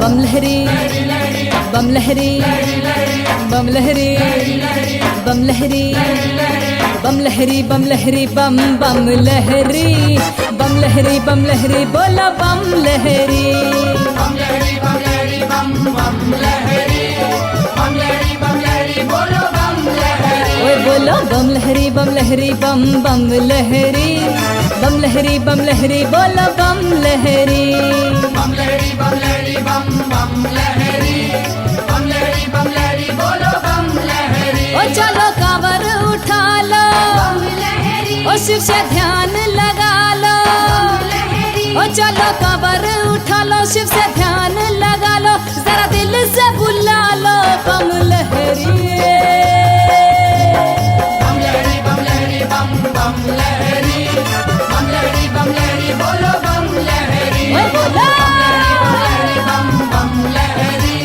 बम लहरी बम लहरी बम लहरी बम लहरी बम लहरी बम लहरी बम बम लहरी बम लहरी बम लहरी बोलो बम लहरी बम लहरी बम बम लहरी बम लहरी बोलो बम लहरी ओए बोलो बम लहरी बम लहरी बम बम लहरी बम लहरी बम लहरी बोलो बम लहरी बम लहरी बम बम लहरी बम लहरी बोलो बम लहरी ओ चलो कांवर उठा लो बम लहरी ओ शिव से ध्यान लगा लो लहरी ओ चलो कांवर उठा लो शिव से ध्यान लगा लो जरा दिल से बुला लो बम लहरी बम लहरी बम बम लहरी बम लहरी बोलो बम लहरी ओए बोलो बम बम लहरी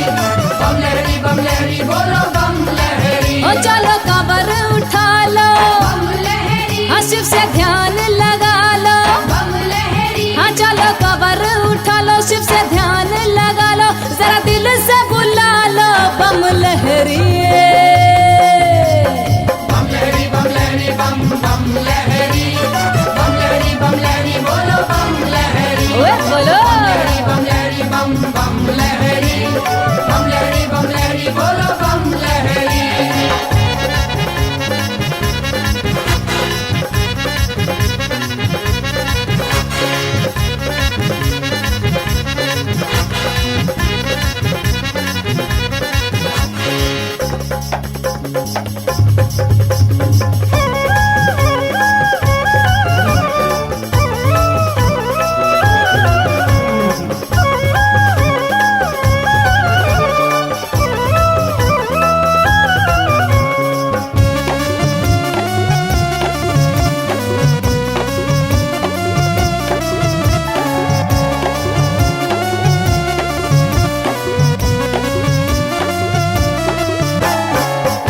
बम लहरी बोलो बम लहरी ओ चलो कांवर उठा लो बम लहरी हाँ शिव से ध्यान लगा लो बम लहरी हाँ चलो कांवर उठा लो शिव से ध्यान लगा लो जरा दिल से बुला लो बम लहरी बम लहरी बम बम लहरी बम लहरी बोलो बम लहरी ओए बोलो बम लहरी बम बम लहरी बोलो बम लहरी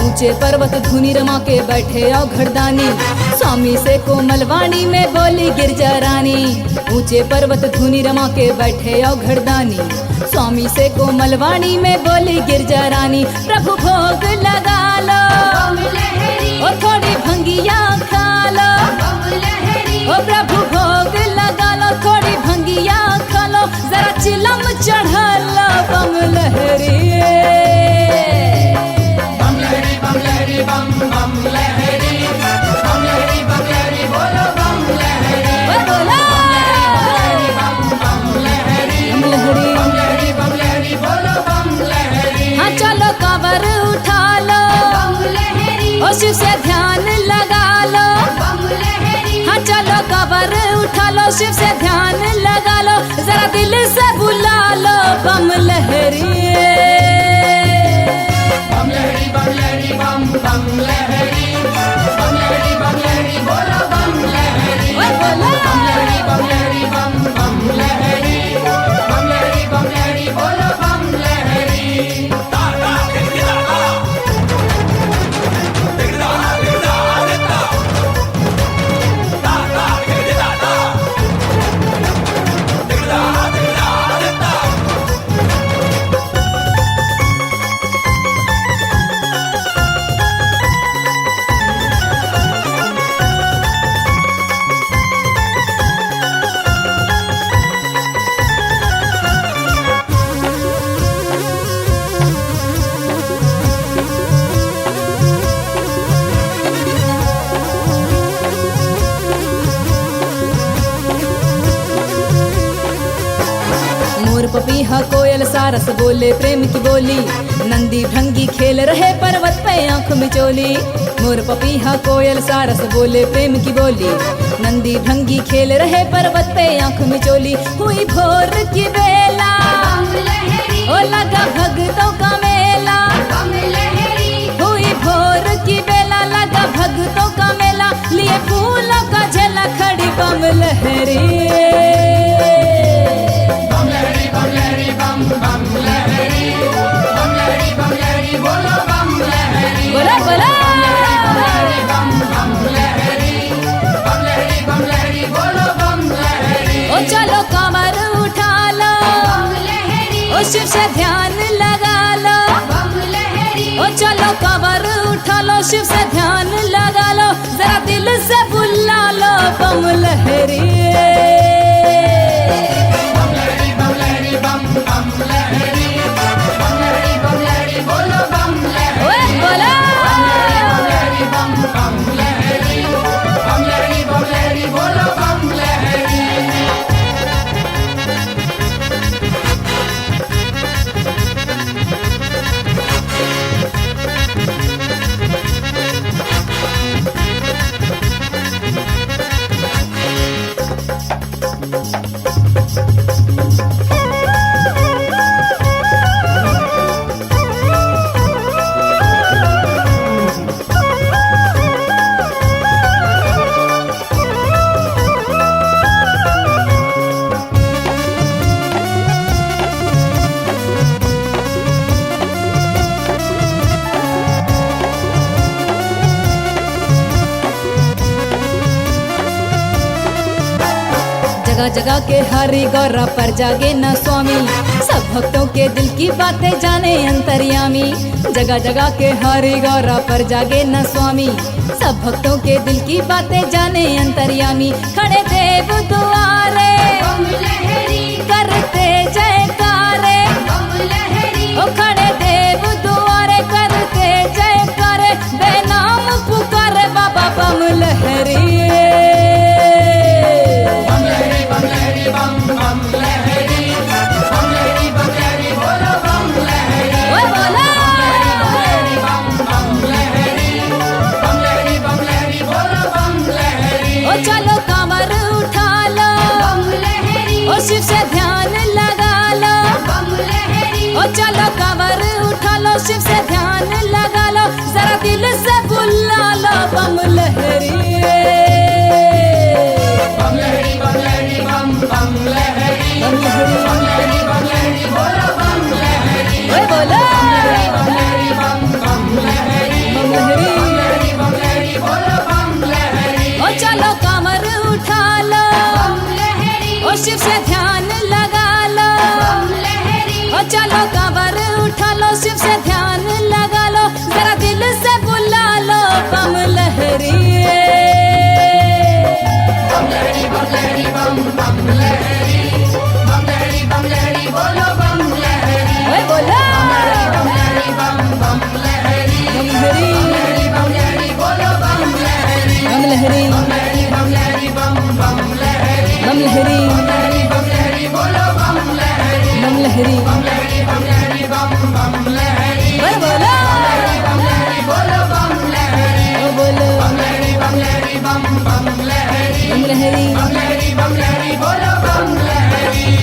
ऊंचे पर्वत धुनी रमा के बैठे आओ घरदानी स्वामी से कोमलवाणी में बोली गिरजा रानी ऊंचे पर्वत धुनी रमा के बैठे आओ घरदानी स्वामी से कोमलवाणी में बोली गिरजा रानी प्रभु भोग लगा लो बम लहरी ओ थोड़ी भंगिया खा लो बम लहरी ओ प्रभु भोग लगा लो थोड़ी भंगिया खा लो जरा चिलम चढ़ा लो बम लहरी बम लहरी बम बम लहरी बोलो बम लहरी ओए बोलो बम बम लहरी बम लहरी बम लहरी बोलो बम लहरी हाँ चलो कांवर उठा लो बम लहरी ओ शिव से ध्यान लगा लो बम लहरी हाँ चलो कांवर उठा लो शिव से ध्यान लगा लो जरा दिल से बुला लो बम लहरी बम लहरी बम बम लहरी बोलो बम लहरी ओए बोलो बम लहरी बम बम लहरी बोलो बम लहरी पपीहा कोयल सारस बोले प्रेम की बोली, नंदी भृंगी खेल रहे पर्वत पे आंख मिचोली। मोर पपीहा कोयल सारस बोले प्रेम की बोली, नंदी भृंगी खेल रहे पर्वत पे आंख मिचोली। हुई भोर की बेला ओ लगा भगतों का मेला, हुई भोर की बेला लगा भगतों का मेला, लिए फूलों का झला खड़ी बम लहरी। बम लहरी बम लहरी बम बम लहरी, बम लहरी बम लहरी बोलो बम लहरी। बोला बोला बम लहरी बम बम लहरी, बम लहरी बम लहरी बोलो बम लहरी। ओ चलो कमर उठा लो, ओ शिव से ध्यान लगा लो। ओ चलो कमर उठा लो, शिव से ध्यान लगा लो, जरा दिल से बुला लो बम लहरी। बम लहरी बम लहरी बम बम लहरी, बम लहरी बम लहरी बोलो बम लहरी। ओए बोला बम लहरी बम बम लहरी, बम लहरी बम लहरी बोलो बम लहरी। जगह जगह के हरि गौरा पर जागे न स्वामी, सब भक्तों के दिल की बातें जाने अंतर्यामी। जगह जगह के हरि गौरा पर जागे न स्वामी, सब भक्तों के दिल की बातें जाने अंतर्यामी। खड़े देव दुआरे करते जयकारे, ओ खड़े देव दुआरे करते जयकारे, बेनाम पुकारे बाबा बम लहरी। बम बम लहरी, बम लहरी बम लहरी बोलो बम लहरी। ओए बोला बम बम लहरी, बम लहरी बम लहरी बोलो बम लहरी। ओ चलो कमर उठा लो, ओ शिव से ध्यान लगा लो। ओ चलो कमर उठा लो, शिव से ध्यान लगा लो, जरा दिल से बुला लो बम लहरी। बम लहरी बम लहरी बम बम लहरी, बम लहरी बम लहरी बम लहरी बोलो बम लहरी। ओए बोला बम लहरी बम बम लहरी, बम लहरी। बम लहरी बम लहरी बोलो बम लहरी। ओ चलो कमर उठा लो, ओ शिव से ध्यान लगा लो। ओ चलो कमर उठा लो, शिव से ध्यान लगा लो, जरा दिल से बुला लो बम लहरी। बम लहरी बम लहरी बम बम लहरी, बम लहरी बम लहरी बोलो बम लहरी। ओए बोला बम लहरी बम बम लहरी, बम लहरी बम लहरी बम लहरी बोलो बम लहरी। बम लहरी बम लहरी बम लहरी बम बम लहरी, बम लहरी बम लहरी बम लहरी बोलो बम लहरी। बम लहरी बम लहरी बम लहरी बम बम लहरी, ओए बोला बम लहरी बोलो बम लहरी। ओ बोलो बम लहरी बम लहरी बम बम लहरी, बम लहरी बम लहरी बम लहरी बोलो बम लहरी।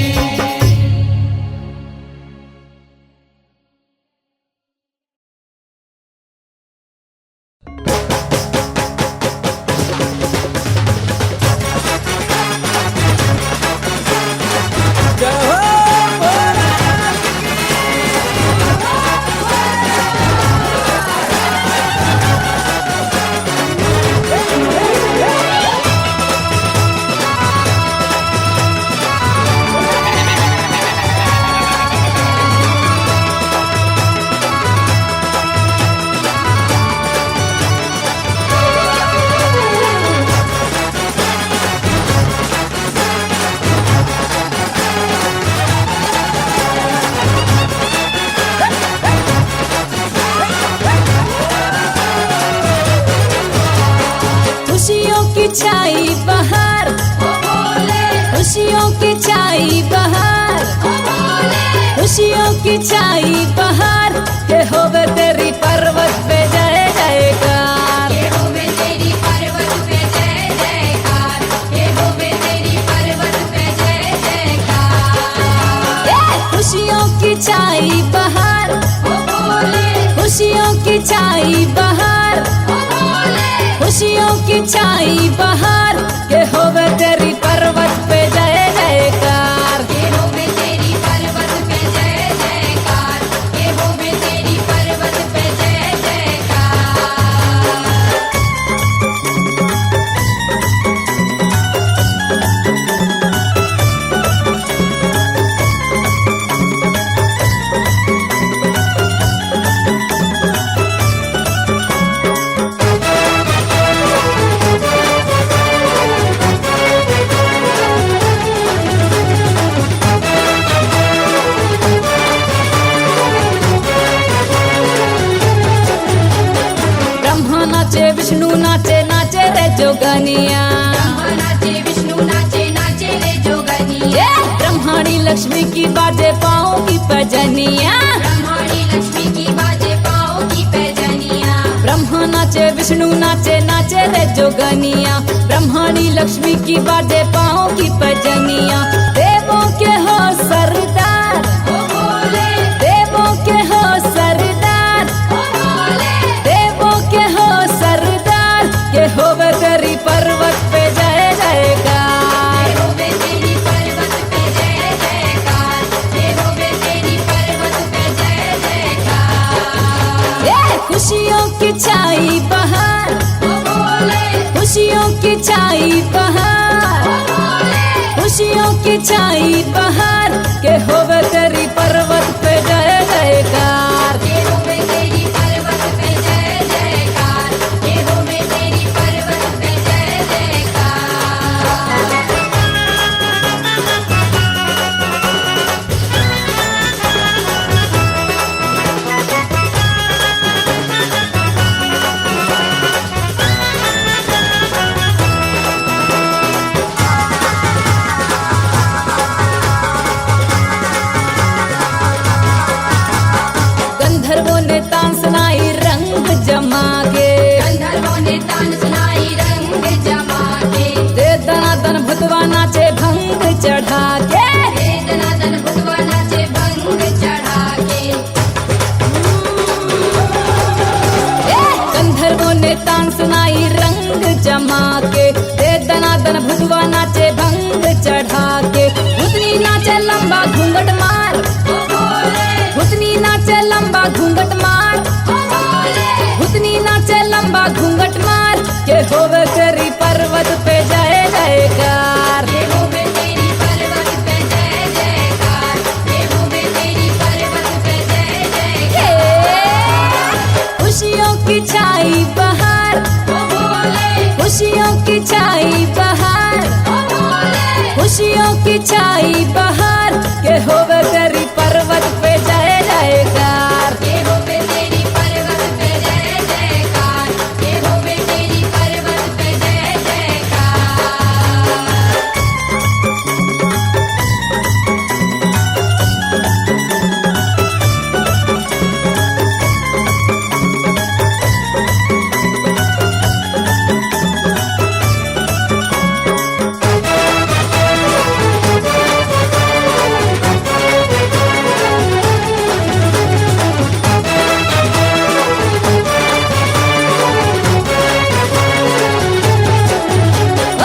छाई बहार, खुशियों की छाई बहार, की छाई बहार के होवे तेरी पर्वत पे जय जयकार। ये होवे तेरी पर्वत पे जय जयकार, ये होवे तेरी पर्वत पे जय जयकार। खुशियों की छाई बहार, ओ बोले, खुशियों की छाई बहार, ओ बोले, खुशियों की छाई बहार के होवे तेरी पर्वत पे जय जयकार। ये होवे तेरी पर्वत पे जय जयकार, ये होवे तेरी पर्वत पे जय जयकार। ब्रह्मा नाचे विष्णु नाचे नाचे रे जोगनिया, ब्रह्मा नाचे विष्णु नाचे नाचे रे जोगनिया, ब्रह्माणी लक्ष्मी की बाजे पाँव की पजनिया। ब्रह्माणी लक्ष्मी की बाजे पाँव की पैजनिया। ब्रह्मा नाचे विष्णु नाचे नाचे रे जोगनिया, ब्रह्माणी लक्ष्मी की बाजे पाँव की पजनिया। देवों के हो सरदार, ओ बोले, देवों के हो सरदार, ओ बोले, देवों के हो सरदार के होवे तेरी पर्वत पे जय जयकार। ये होवे तेरी पर्वत पे जय जयकार, ये होवे तेरी पर्वत पे जय जयकार। खुशियों की छाई बहार, ओ बोले, खुशियों की छाई बहार, ओ बोले, खुशियों की छाई बहार के होवे तेरी पर्वत पे जय जयकार। ये होवे तेरी पर्वत पे जय जयकार, ये होवे तेरी पर्वत पे जय जयकार। गंधर्वों ने तान सुनाई रंग जमा के, गंधर्वों ने तान सुनाई रंग जमा के, दे दनादन भुतवा नाचे भंग चढ़ा के। वेदनादन भुतवा नाचे भंग चढ़ा के। गंधर्वों ने तान सुनाई रंग जमा के, दे दनादन भुतवा नाचे भंग चढ़ा के। भुतनी नाचे लंबा घूंघट मार, ओ बोले, भुतनी नाचे लंबा घूंघट मार, ओ बोले, भुतनी नाचे लंबा घूंघट मार के होवे तेरी पर्वत पे जय जयकार। ये होवे तेरी पर्वत पे जय जयकार, ये होवे तेरी पर्वत पे जय जयकार। खुशियों की छाई बहार, ओ बोले, खुशियों की छाई बहार, ओ बोले, खुशियों की छाई बहार के होवे तेरी पर्वत पे जय जयकार। ये होवे तेरी पर्वत पे जय जयकार, ये होवे तेरी पर्वत पे जय जयकार।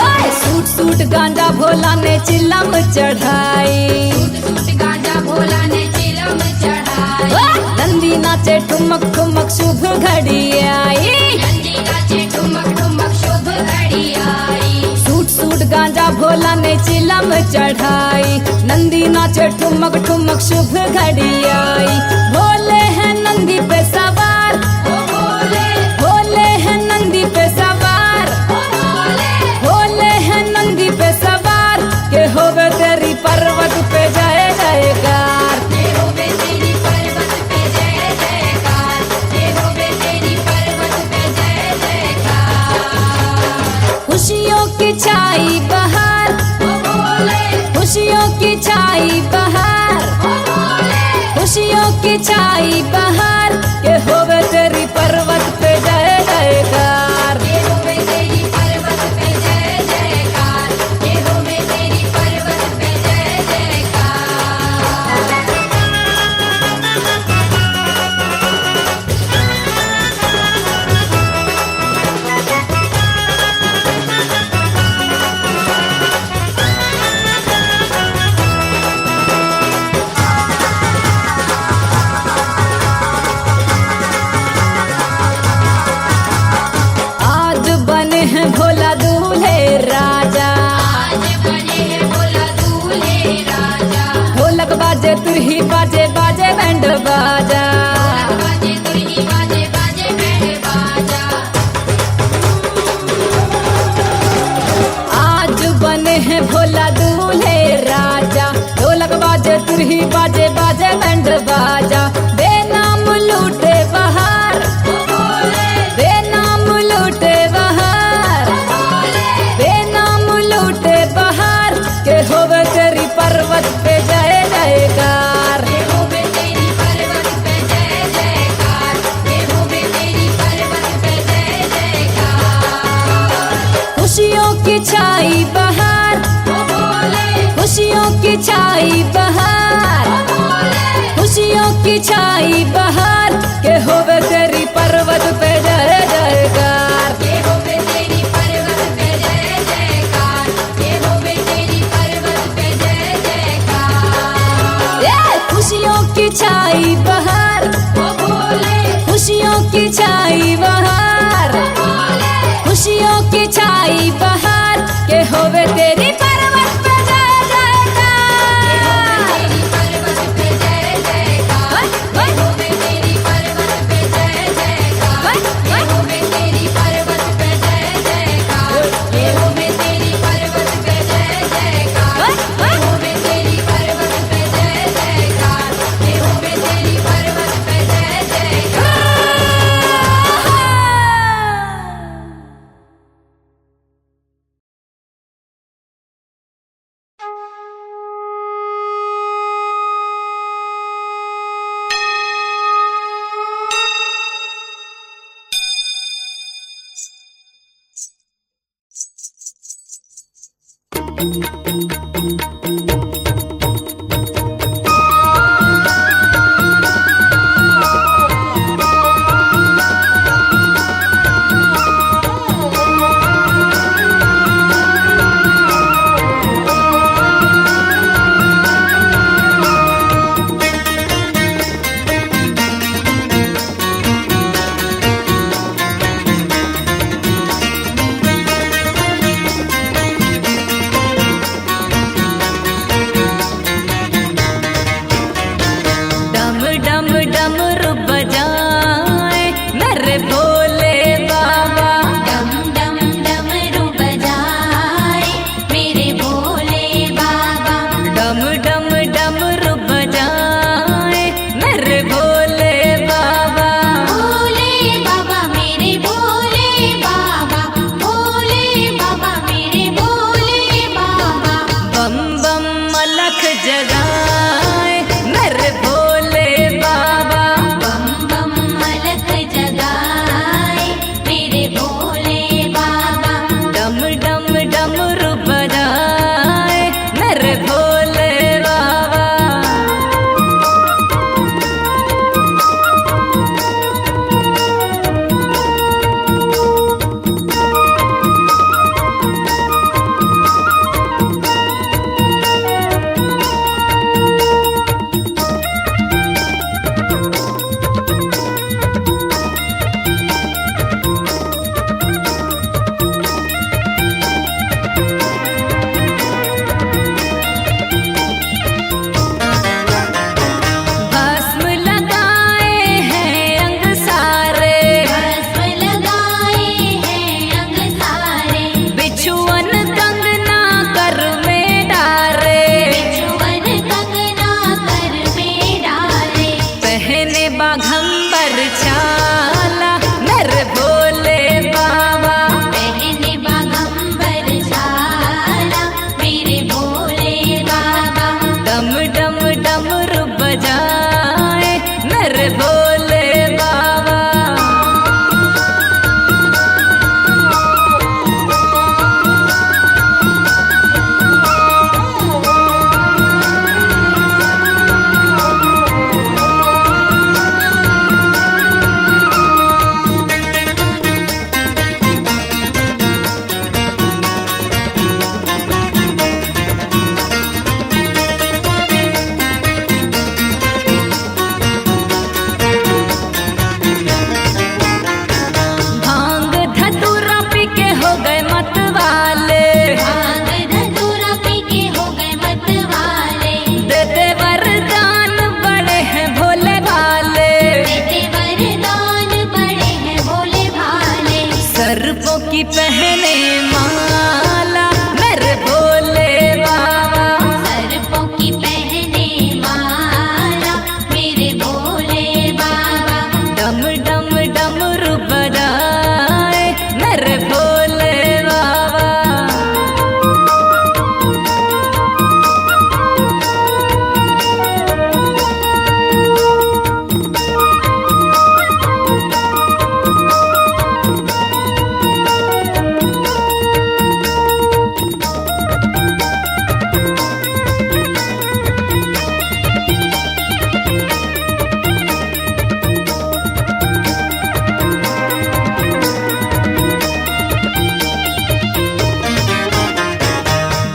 ओए सूट सूट गांजा भोला ने चिलम चढ़ाई, सूट सूट गांजा भोला ने चिलम चढ़ाई, ओए नंदी नाचे ठुमक ठुमक शुभ घड़ी आई। नंदी नाचे ठुमक ठुमक शुभ घड़ी आई। सूट सूट गांजा भोला ने चिलम चढ़ाई, नंदी नाचे ठुमक ठुमक शुभ घड़ी आई। भोले हैं नंदी पे सवार, ओ बोले, भोले हैं नंदी पे सवार, ओ बोले, भोले हैं नंदी पे सवार के होवे तेरी पर्वत पे जय जयकार। ये होवे तेरी पर्वत पे जय जयकार, ये होवे तेरी पर्वत पे जय जयकार। खुशियों की छाई बहार, ओ बोले, खुशियों की छाई बहार, ओ बोले, खुशियों छाई बहार के होवे तेरी पर्वत पे जय जयकार। ये होवे तेरी पर्वत पे जय जयकार, ये होवे तेरी पर्वत पे जय जयकार। आज बने हैं भोला दूल्हे राजा, आज बने हैं भोला दूल्हे राजा, ढोलक बाजे तुरही बाजे बाजे बैंड बाजा। बाजे तुरही बाजे बाजे बैंड बाजा। आज बने हैं भोला दूल्हे राजा, ढोलक बाजे तुरही बाजे बाजे बैंड बाजा। बेनाम लूटे बहार, बेनाम लूटे बहार, बेनाम लूटे बहार के होवे तेरी पर्वत पे जय जयकार। ये होवे तेरी पर्वत पे जय जयकार, ये होवे तेरी पर्वत पे जय जयकार। खुशियों की छाई बहार, ओ भोले, खुशियों की छाई बहार, ओ भोले, खुशियों की छाई बहार के होवे तेरी पर्वत पे जय जयकार। ये होवे तेरी पर्वत पे जय जयकार, ये होवे तेरी पर्वत पे जय जयकार। ये खुशियों की छाई बहार, ओ भोले, खुशियों की छाई बहार, ओ भोले, खुशियों की छाई बहार के होवे तेरी पर्वत पे जय ये होवे जयकार। तेरी पर्वत पे जय जयकार, ये होवे तेरी पर्वत पे जय जयकार, ये होवे तेरी पर्वत पे जय जयकार, ये होवे तेरी पर्वत पे जय जयकार, ये होवे तेरी पर्वत पे जय जयकार, ये होवे तेरी पर्वत पे जय जयकार। की पहने माला मेरे भोले बाबा। सर्पों की पहने माला मेरे भोले बाबा। डम डम डमरू बजाए मेरे भोले बाबा।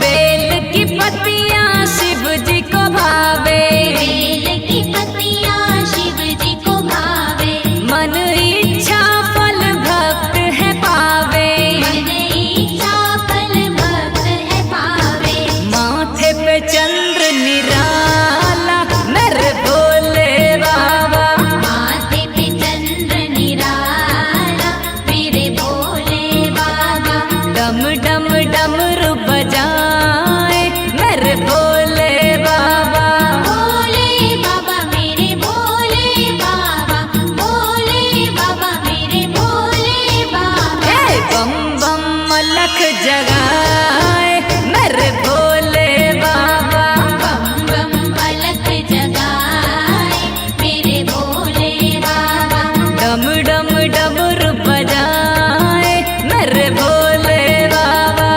बेल की पत्तियां शिव जी को भावे। बेल की पत्तियां शिव जी को भावे। मन इच्छा फल भक्त है पावे। मन इच्छा फल भक्त है पावे। माथे पे चंद्र निराला मेरे भोले बाबा। माथे पे चंद्र निराला मेरे भोले बाबा। डम डम डमरू बजाए मेरे भोले बाबा। भोले बाबा मेरे भोले बाबा। भोले बाबा मेरे भोले बाबा। ए बम बम मलक जगाए मेरे भोले बाबा। बम बम पलक जगाए मेरे भोले बाबा। डम डम डमरू बजाए मेरे भोले बाबा।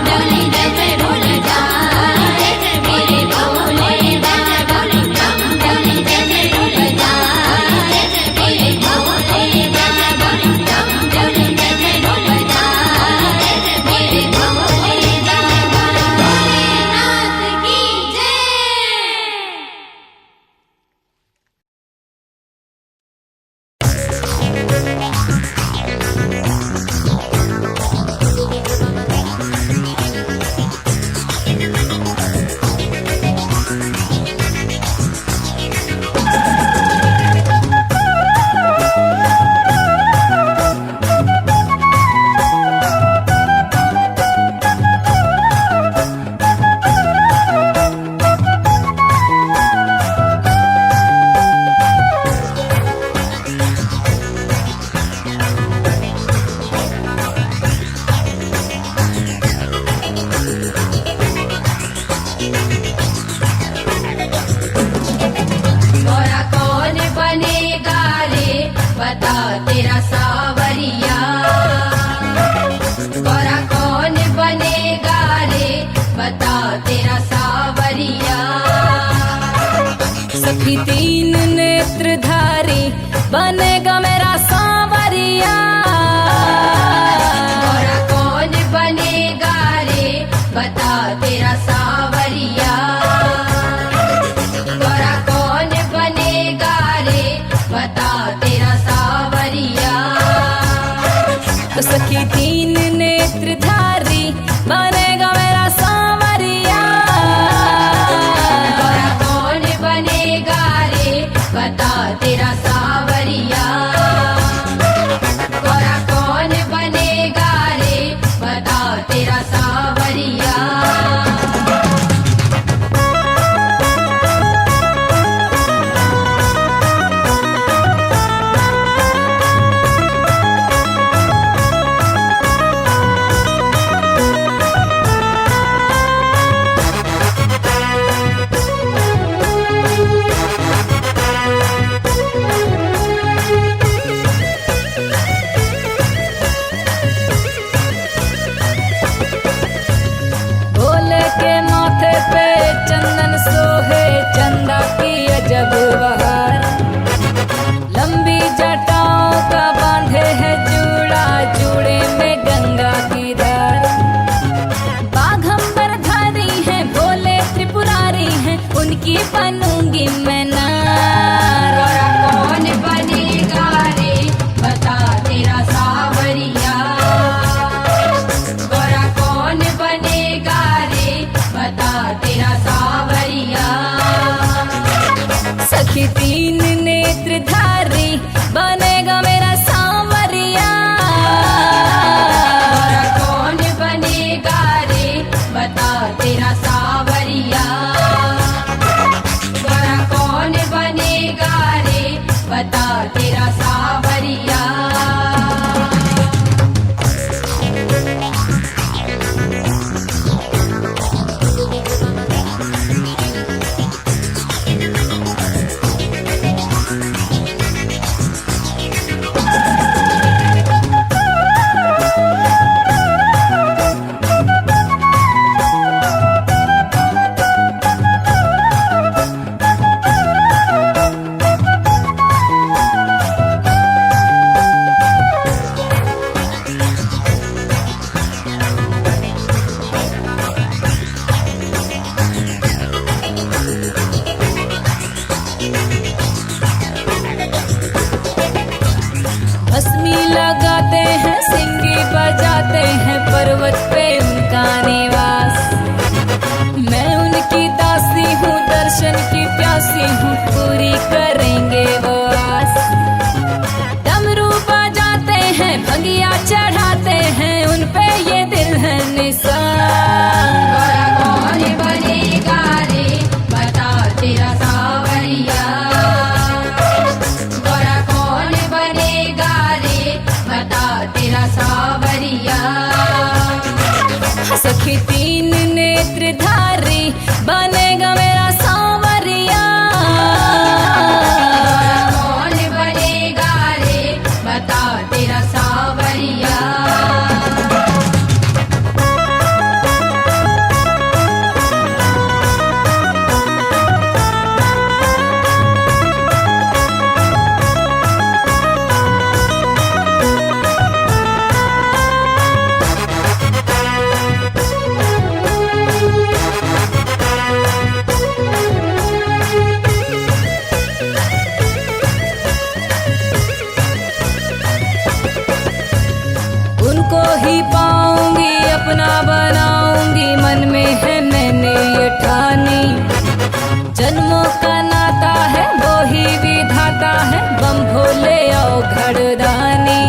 डोले जय भोले जाए मेरे भोले बाबा। डोले जय भोले जाए मेरे भोले बाबा। डोले जय भोले जाए मेरे भोले बाबा। भोलेनाथ की जय। गोरा कौन बनेगा रे बता तेरा सावरिया। गोरा कौन बनेगा रे बता तेरा सावरिया। सखी तीन नेत्रधारी बनेगा मेरा सांवरिया। गोरा कौन बनेगा रे बता तेरा सावरिया। गोरा कौन बनेगा रे बता तेरा सावरिया। तो सखी तीन नेत्रधारी बनेगा मेरा सांवरिया। गोरा कौन बनेगा रे बता तेरा सावरिया। गोरा कौन बनेगा रे बता तेरा सावरिया। भोले के माथे पे चंदन सोहे चंदा की अजब बहार। लंबी जटाओं का बांधे है जूड़ा, जूड़े में गंगा की धार। बाघंबर धारी है भोले त्रिपुरारी है, उनकी बनूंगी मैं नार। गोरा कौन बनेगा रे बता तेरा सावरिया। गोरा कौन बनेगा रे बता तेरा सावरिया। सखी सखी तीन नेत्रधारी बनेगा मेरा सांवरिया। कौन बनेगा रे बता तेरा सावरिया। उनको ही पाऊंगी अपना बनाऊंगी मन में है मैंने ये ठानी। जन्मों का नाता है वो ही विधाता है बम भोले आओ घड़दानी।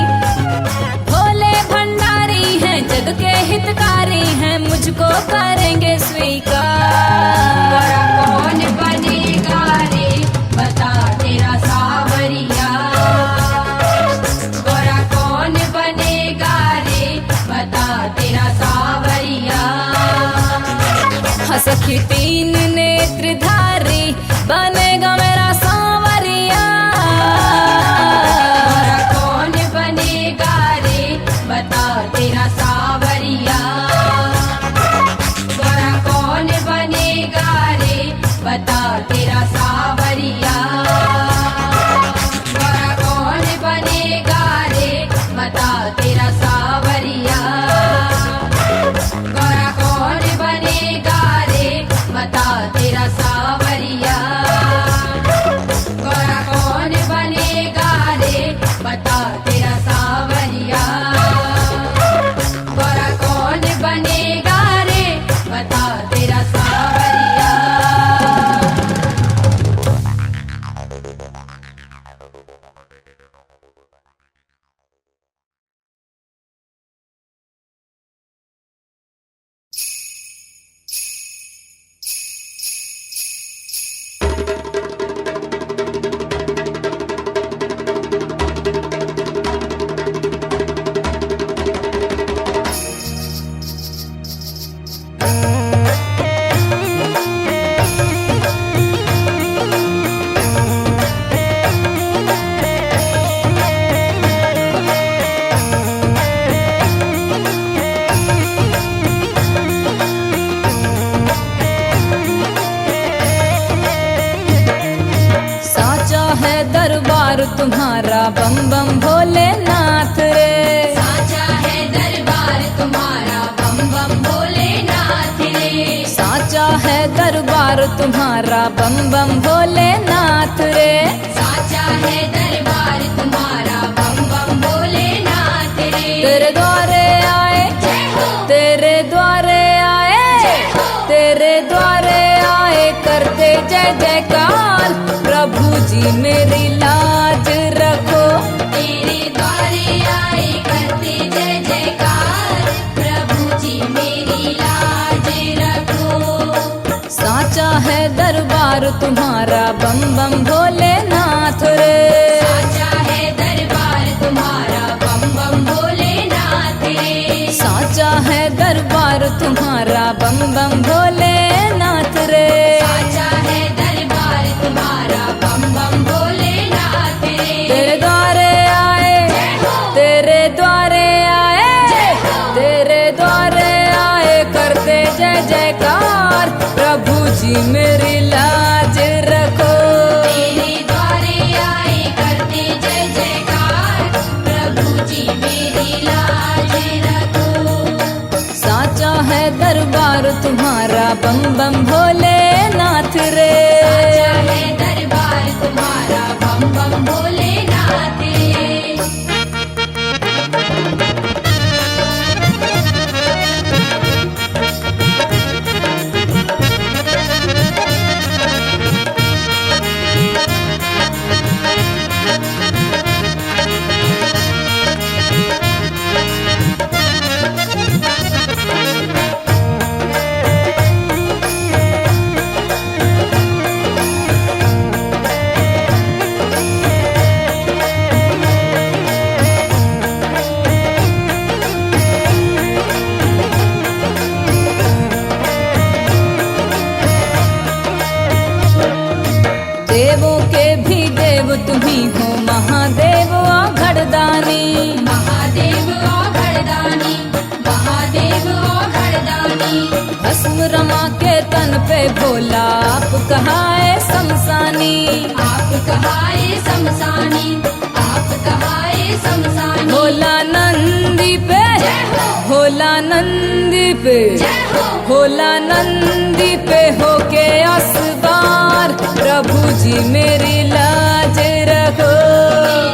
भोले भंडारी हैं जग के हितकारी हैं मुझको करेंगे स्वीकार। कौन बनेगा रे बता तेरा सावरिया। गोरा कौन बनेगा रे बता तेरा सावरिया। सखी तीन नेत्रधारी बनेगा मेरा सांवरिया। गोरा कौन बनेगा रे बता तेरा सावरिया। गोरा कौन बनेगा रे बता तेरा सावरिया। गोरा कौन बनेगा रे बता तेरा सावरिया। गोरा कौन बनेगा रे बता तेरा सावरिया। गोरा कौन बनेगा रे बता तेरा सावरिया। गोरा कौन बनेगा रे बता तेरा सावरिया। साचा है दरबार तुम्हारा बम बम भोलेनाथ रे। साचा है दरबार तुम्हारा बम बम भोलेनाथ रे। साचा है दरबार तुम्हारा बम बम भोलेनाथ रे। साचा है दरबार तुम्हारा बम बम भोलेनाथ रे। तेरे द्वारे आए जय हो। तेरे द्वारे आए जय हो। तेरे द्वारे आए करते जय जयकार। प्रभु जी मेरी लाज रखो। तेरे द्वारे आए करते जय जयकार। प्रभु जी मेरी लाज रखो। साचा है दरबार तुम्हारा बम बम भोलेनाथ रे। साचा है दरबार तुम्हारा बम बम भोलेनाथ रे। साचा है दरबार तुम्हारा बम बम भोलेनाथ रे। साचा है दरबार तुम्हारा बम बम भोलेनाथ रे। तेरे द्वारे आए जय हो। तेरे द्वारे आए जय हो। तेरे द्वारे आए करते जय जयकार। प्रभु जी मेरी लाज रखो। तेरे द्वारे आए करते जय जयकार। प्रभु जी मेरी लाज रखो। साचा है दरबार तुम्हारा बम बम भोलेनाथ रे। साचा है दरबार तुम्हारा बम बम भोलेनाथ रे। गए भोला आप कहाए शमशानी। आप कहाए शमशानी, आप कहाए शमशानी। भोला नंदी पे, जय हो, भोला नंदी पे, जय हो, भोला नंदी पे होके असवार, प्रभु जी मेरी लाज रखो।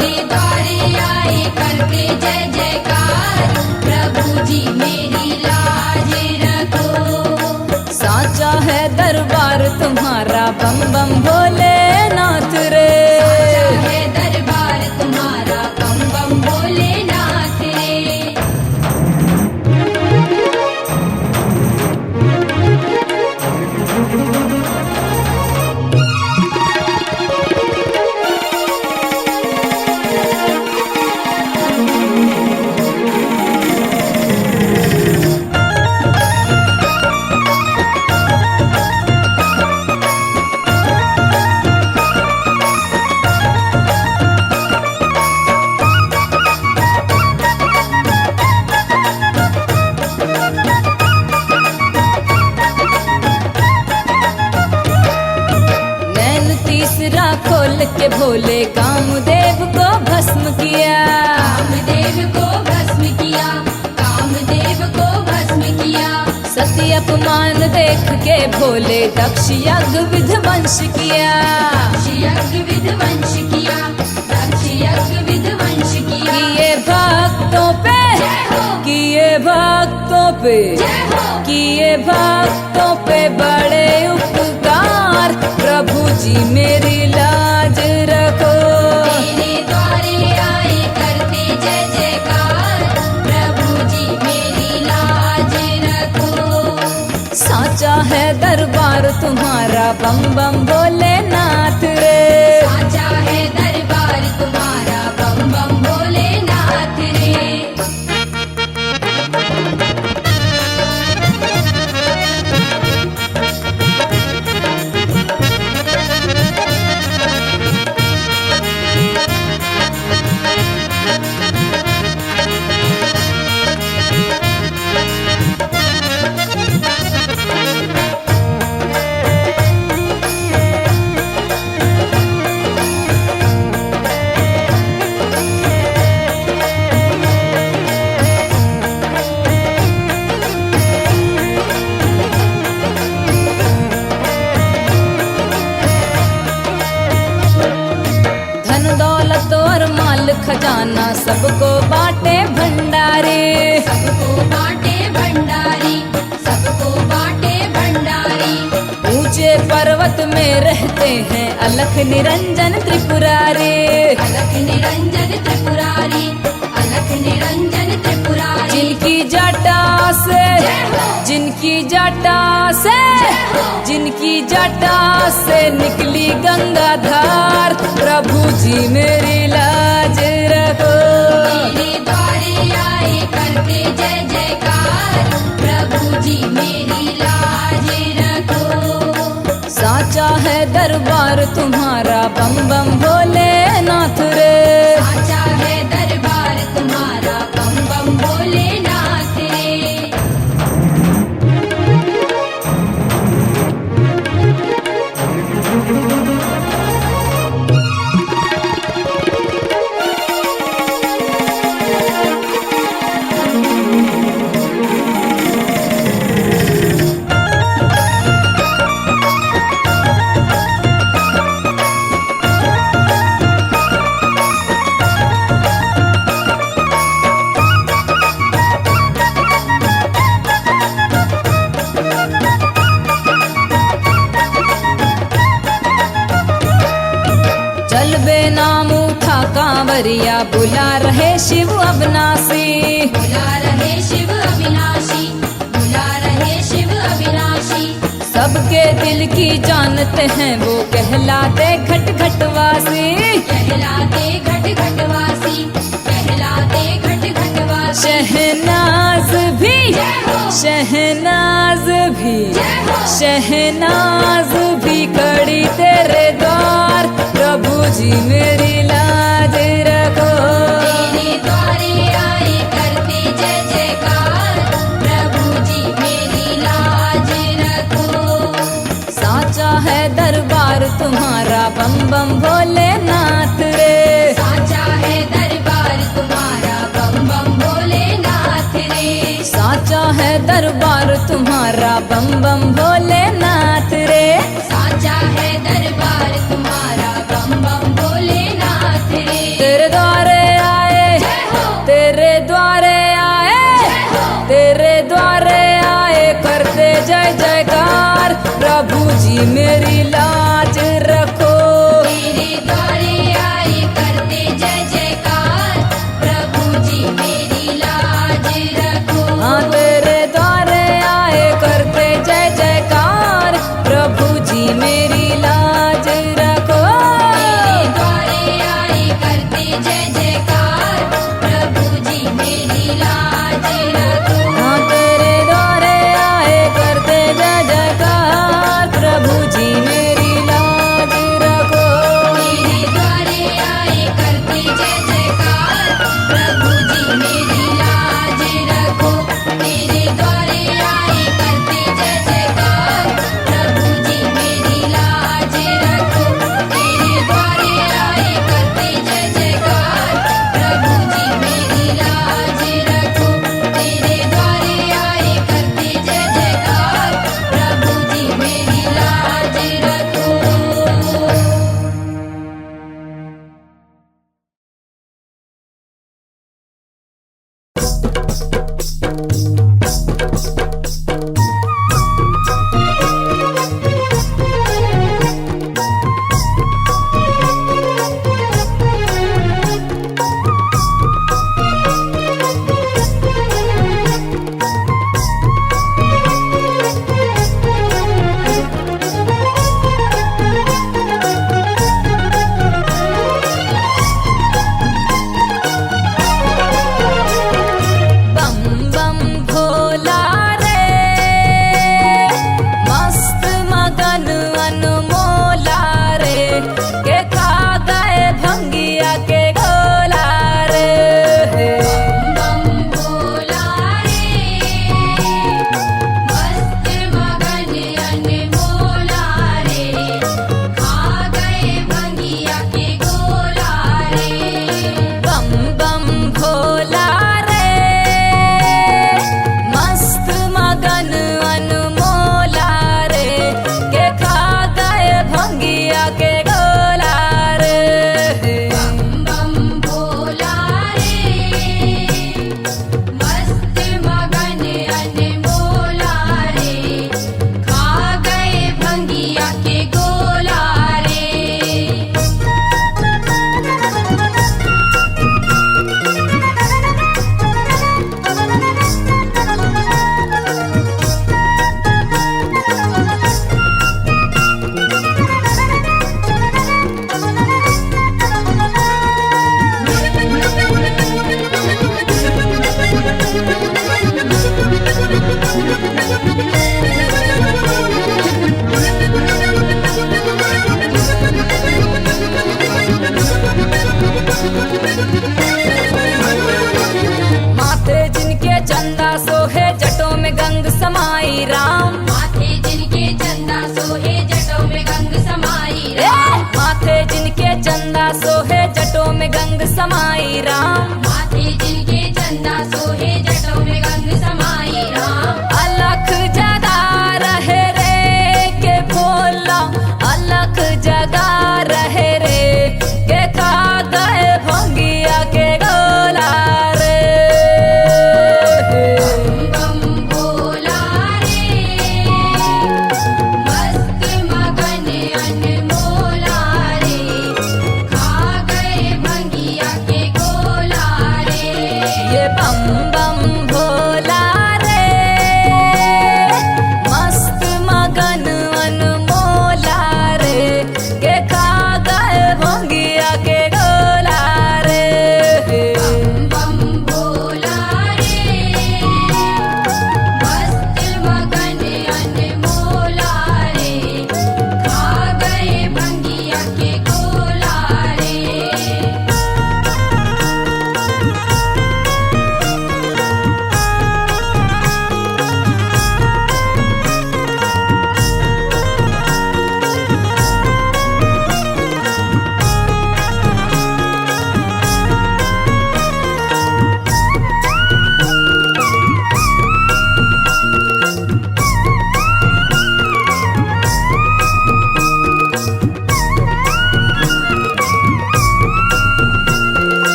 मेरे द्वारे आए करते जय जयकार, प्रभु जी मेरी लाज रखो। साचा है दरबार तुम्हारा बम बम भोलेनाथ रे। साचा है दरबार तुम्हारा बम बम भोलेनाथ रे। नैन तीसरा खोल के भोले कामदेव को भस्म किया। कामदेव को भस्म किया, कामदेव को भस्म किया। सती अपमान देख के भोले दक्ष यज्ञ विध्वंस किया। यज्ञ विध्वंस किया, दक्ष यज्ञ विध्वंस किया। किए भक्तों पे, जय हो, किए भक्तों पे, जय हो, किए भक्तों पे बड़े उपकार, प्रभु जी मेरी लाज रखो। मेरे द्वारे आए करते जय जयकार, प्रभु जी मेरी लाज रखो। साचा है दरबार तुम्हारा बम बम भोलेनाथ रे। साचा है दरबार तुम्हारा बम बम भोलेनाथ रे। धन दौलत और माल खजाना सबको बांटे भंडारे। सबको बांटे भंडारी, सबको बांटे भंडारी। ऊंचे पर्वत में रहते हैं अलख निरंजन त्रिपुरारी। अलख निरंजन त्रिपुरारी, अलख निरंजन त्रिपुरारी। जिनकी जटा से, जय हो, जिनकी जटा से, जय हो, जिनकी जटा से निकली गंगाधार, प्रभु जी मेरी लाज रखो। मेरे द्वारे आए करते जय जयकार, प्रभु जी मेरी लाज रखो। साचा है दरबार तुम्हारा बम बम भोलेनाथ रे। साचा है दरबार तुम्हारा बम बम भोलेनाथ रे। कांवरिया बुला रहे शिव अविनाशी। बुला रहे शिव अविनाशी, बुला रहे शिव अविनाशी। सबके दिल की जानते हैं वो कहलाते घट घटवासी। कहलाते घट घटवासी, कहलाते घट घटवासी। शहनाज भी, जय हो, शहनाज भी, जय हो, शहनाज भी खड़ी तेरे द्वार, प्रभु जी मेरी लाज रखो। तेरे द्वारे आए करते जय जयकार, प्रभु जी मेरी लाज रखो। दरबार तुम्हारा बम बम भोलेनाथ रे। साचा है दरबार तुम्हारा बम बम भोलेनाथ रे। तेरे द्वारे आए, जय हो, तेरे द्वारे आए, जय हो, तेरे द्वारे आए करते जय जयकार। प्रभु जी मेरी लाज रखो। तेरे द्वारे आए करते जय जयकार। प्रभु जी मेरी लाज रखो। हाँ तेरे द्वारे आए करते जय जयकार। प्रभु जी मेरी लाज रखो। तेरे द्वारे आए करते जय जयकार। प्रभु जी मेरी लाज रखो। हाँ तेरे द्वारे आए करते जय जयकार। प्रभु जी मेरी लाज रखो। तेरे द्वारे आए करते जय जयकार। प्रभु जी मेरी लाज रखो। तेरे द्वारे आए करते जय जयकार। प्रभु जी मेरी लाज रखो। तेरे द्वारे आए करते जय जयकार। प्रभु जी मेरी लाज रखो। तेरे द्वारे आए करते जय जयकार। प्रभु जी मेरी लाज रखो। बम बम भोला रे, मस्त मगन अनमोला रे, के खा गए भंगिया के गोला रे। बम भोला रे, मस्त मगन अनमोला रे, खा गए भंगिया के गोला रे। बम बम भोला रे, मस्त मगन अनमोला रे, के खा गए भंगिया के गोला रे। बम भोला रे, मस्त मगन अनमोला रे, खा गए भंगिया के गोला रे। माथे जिनके चंदा सोहे जटों में गंग समाई राम। माथे जिनके चंदा सोहे जटों में गंग समाई राम। माथे जिनके चंदा सोहे जटों में गंग समाई राम। माथे जिनके चंदा सोहे जटों में गंग समाई राम। अलख जगा रहे रे के भोला, अलख जगा रहे रे, के खा गए भंगिया के गोला रे। बम भोला रे, मस्त मगन अनमोला रे, खा गए भंगिया के गोला रे। ये बम बम भोला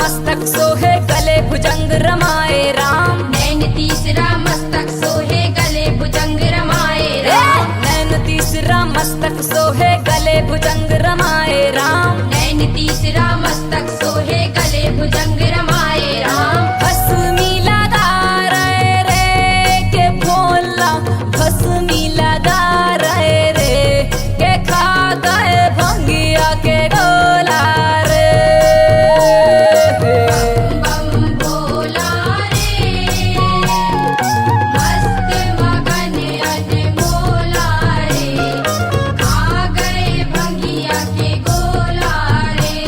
मस्तक सोहे गले भुजंग रमाए राम। नैन तीसरा मस्तक सोहे गले भुजंग रमाए राम। नैन तीसरा मस्तक सोहे गले भुजंग रमाए राम। नैन तीसरा मस्तक सोहे गले भुजंग रमाए राम। भस्मी लगा रहे रे के भोला, भस्मी लगा रहे रे के खा गए भंगिया के गोला रे। बम भोला रे मस्त मगन अनमोला रे, खा गए भंगिया के गोला रे।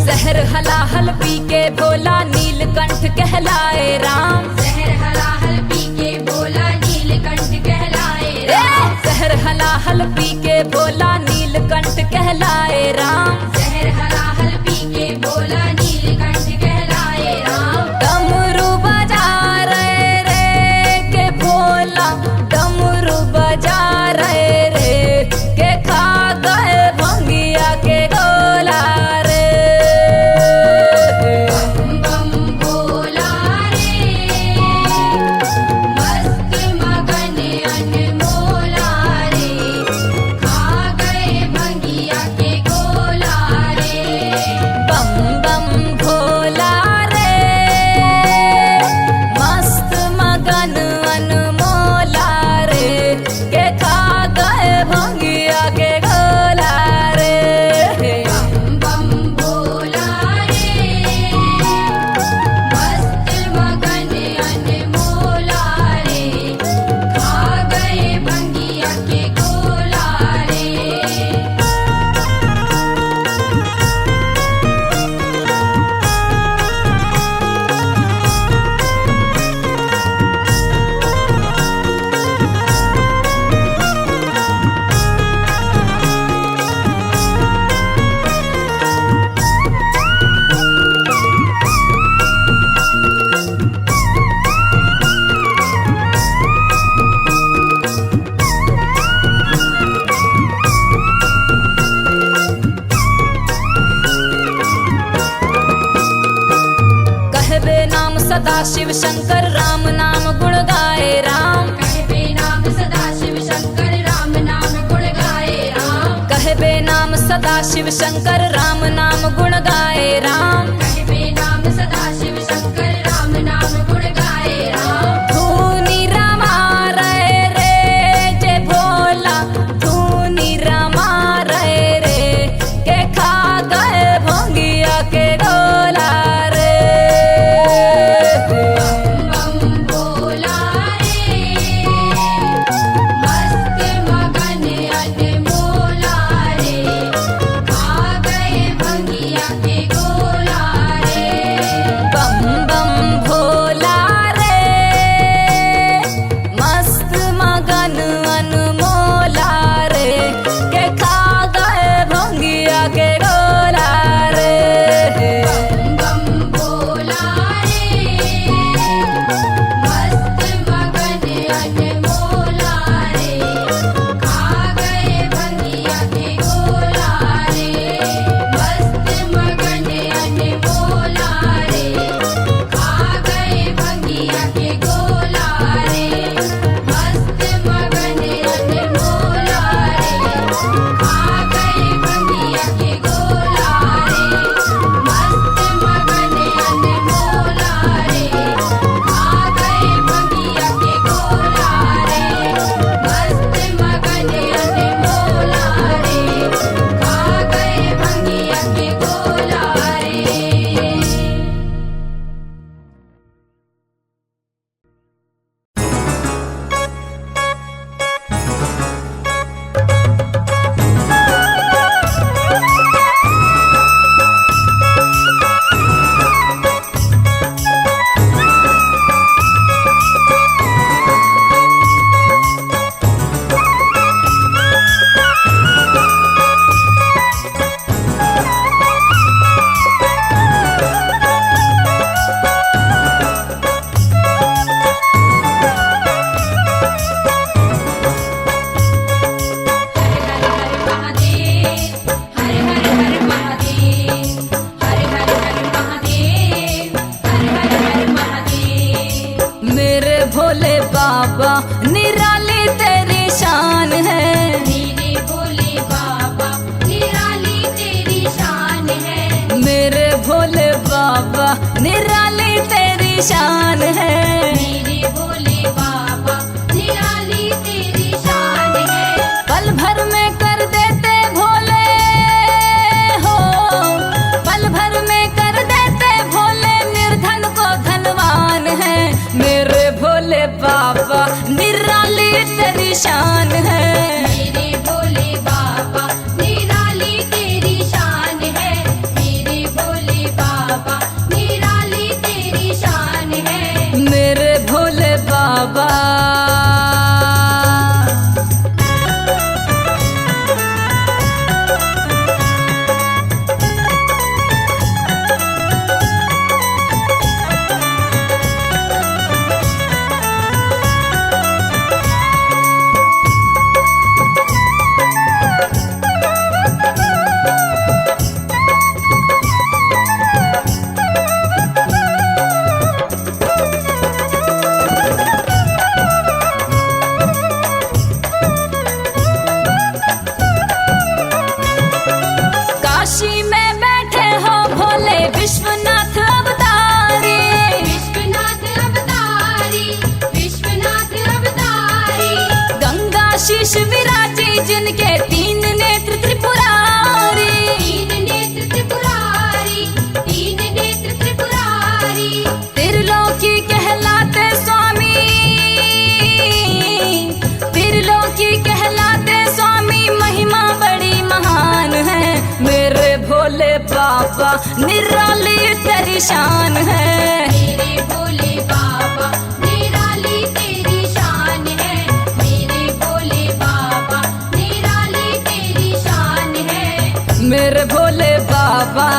जहर हलाहल पी के भोला नीलकंठ कहलाए राम। जहर हलाहल पी के भोला नीलकंठ कहलाए राम। जहर हलाहल पी के भोला नीलकंठ कहलाए राम। जहर हलाहल पी के भोला नीलकंठ कहलाए राम। डमरू बजा रहे रे के भोला, डमरू बजा रहे रे के खा गए भंगिया के गोला रे। बम भोला रे मस्त मगन अनमोला रे, खा गए भंगिया के गोला रे। बम बम भोला रे मस्त मगन अनमोला रे के खा गए भंगिया के गोला रे। बम भोला रे मस्त मगन अनमोला रे, खा गए भंगिया के गोला रे। कहबे नाम सदा शिव शंकर राम नाम गुण गाए राम। कहबे नाम सदा शिव शंकर राम नाम गुण गाए राम। कहबे नाम सदा शिव शंकर राम नाम गुण गाए राम। कहबे नाम सदा शिव शंकर राम नाम गुण गाए राम। धूनी रमा रहे रे जे भोला, धूनी रमा रहे रे के खा गए भंगिया के गोला रे। बम भोला रे मस्त मगन अनमोला रे, खा गए भंगिया के गोला रे। बम शान है। मेरे भोले बाबा निराली तेरी शान है। पल भर में कर देते भोले हो, पल भर में कर देते भोले, निर्धन को धनवान है। मेरे भोले बाबा निराली तेरी शान है। मेरे भोले बाबा निराली तेरी शान है। मेरे भोले बाबा निराली तेरी शान है। मेरे भोले बाबा। काशी में बैठे हो भोले विश्वनाथ अवतारी। विश्वनाथ अवतारी, विश्वनाथ अवतारी। गंगा शीश विराजी जिनके तीन नेत्र त्रिपुरारी। तीन नेत्र त्रिपुरारी, तीन नेत्र त्रिपुरारी। त्रिलोकी कहलाते स्वामी, त्रिलोकी कहलाते स्वामी, महिमा बड़ी महान है। मेरे भोले बाबा निराली तेरी शान है। मेरे भोले बाबा निराली तेरी शान है। मेरे भोले बाबा निराली तेरी शान है। मेरे भोले बाबा।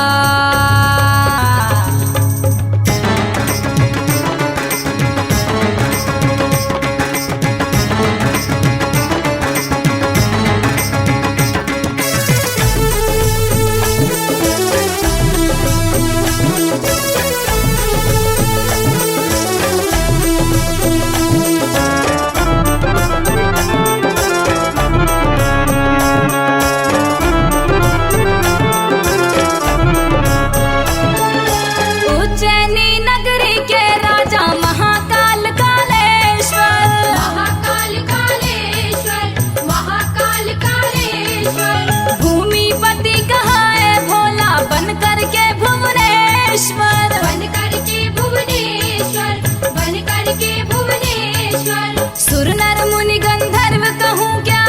उज्जैनी नगरी के राजा महाकाल कालेश्वर। महाकाल कालेश्वर, महाकाल कालेश्वर। भूमिपति कहाए भोला बन करके भुवनेश्वर। बन करके भुवनेश्वर, बन करके भुवनेश्वर। सुर नर मुनि गंधर्व कहूँ क्या,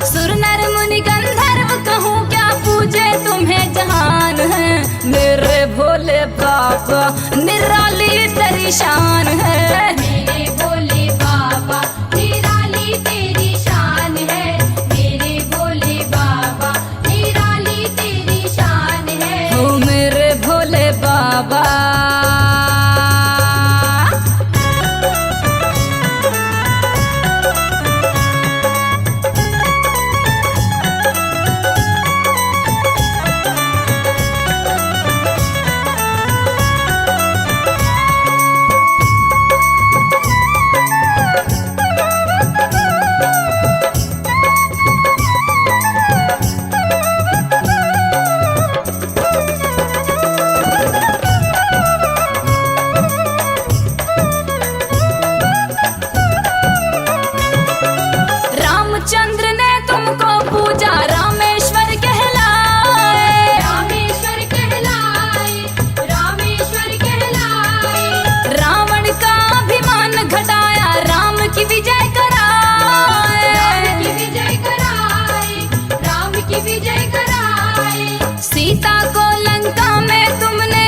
सुर नर मुनि गंधर्व कहूँ क्या, पूजे तुम्हें जहान है। मेरे भोले बाबा निराली तेरी शान है। मेरे भोले बाबा निराली तेरी शान है। मेरे भोले बाबा निराली तेरी शान है। ओ मेरे भोले बाबा। रामचंद्र ने तुमको पूजा रामेश्वर कहलाए। रामेश्वर कहलाए, रामेश्वर कहलाए। रावण का अभिमान घटाया, राम की विजय कराए। राम की विजय कराए, राम की विजय कराए। सीता को लंका में तुमने,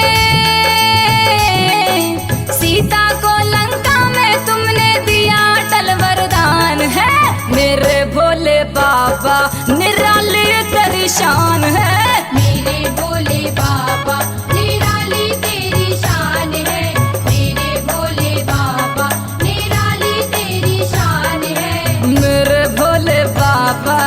सीता को लंका में तुमने दिया अटल वरदान है। मेरे भोले बाबा निराली तेरी शान है। मेरे भोले बाबा निराली तेरी शान है। मेरे भोले बाबा निराली तेरी शान है। मेरे भोले बाबा।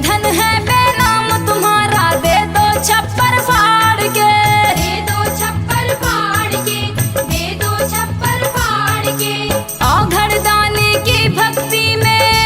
निर्धन है बेनाम तुम्हारा, दे दो छप्पर फाड़ के। दे दो छप्पर फाड़ के, दे दो छप्पर फाड़ के। औघड़ दानी की भक्ति में,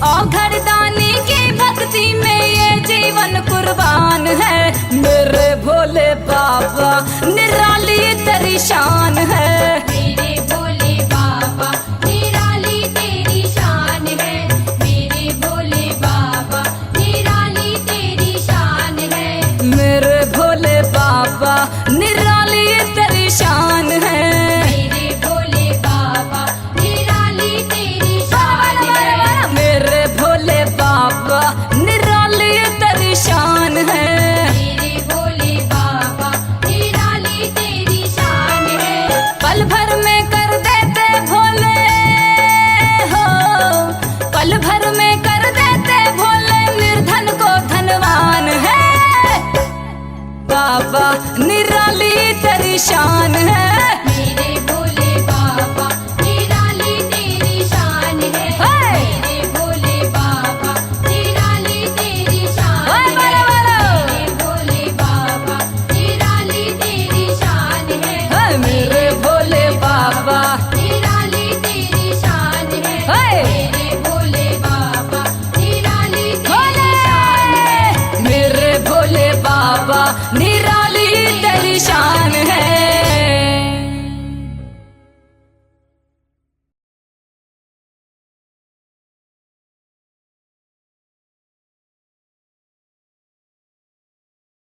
औघड़ दानी की भक्ति में ये जीवन कुर्बान है। मेरे भोले बाबा निराली तेरी शान है। मेरे भोले बाबा निराली तेरी शान है। मेरे भोले बाबा निराली तेरी शान है। मेरे भोले बाबा निराली तेरी शान है। मेरे भोले बाबा निराली तेरी शान है। मेरे भोले बाबा निराली तेरी शान है। मेरे भोले बाबा निराली तेरी शान है। पल भर में कर देते भोले हो, पल भर में कर देते भोले, निर्धन को धनवान है। बाबा निराली तेरी शान है।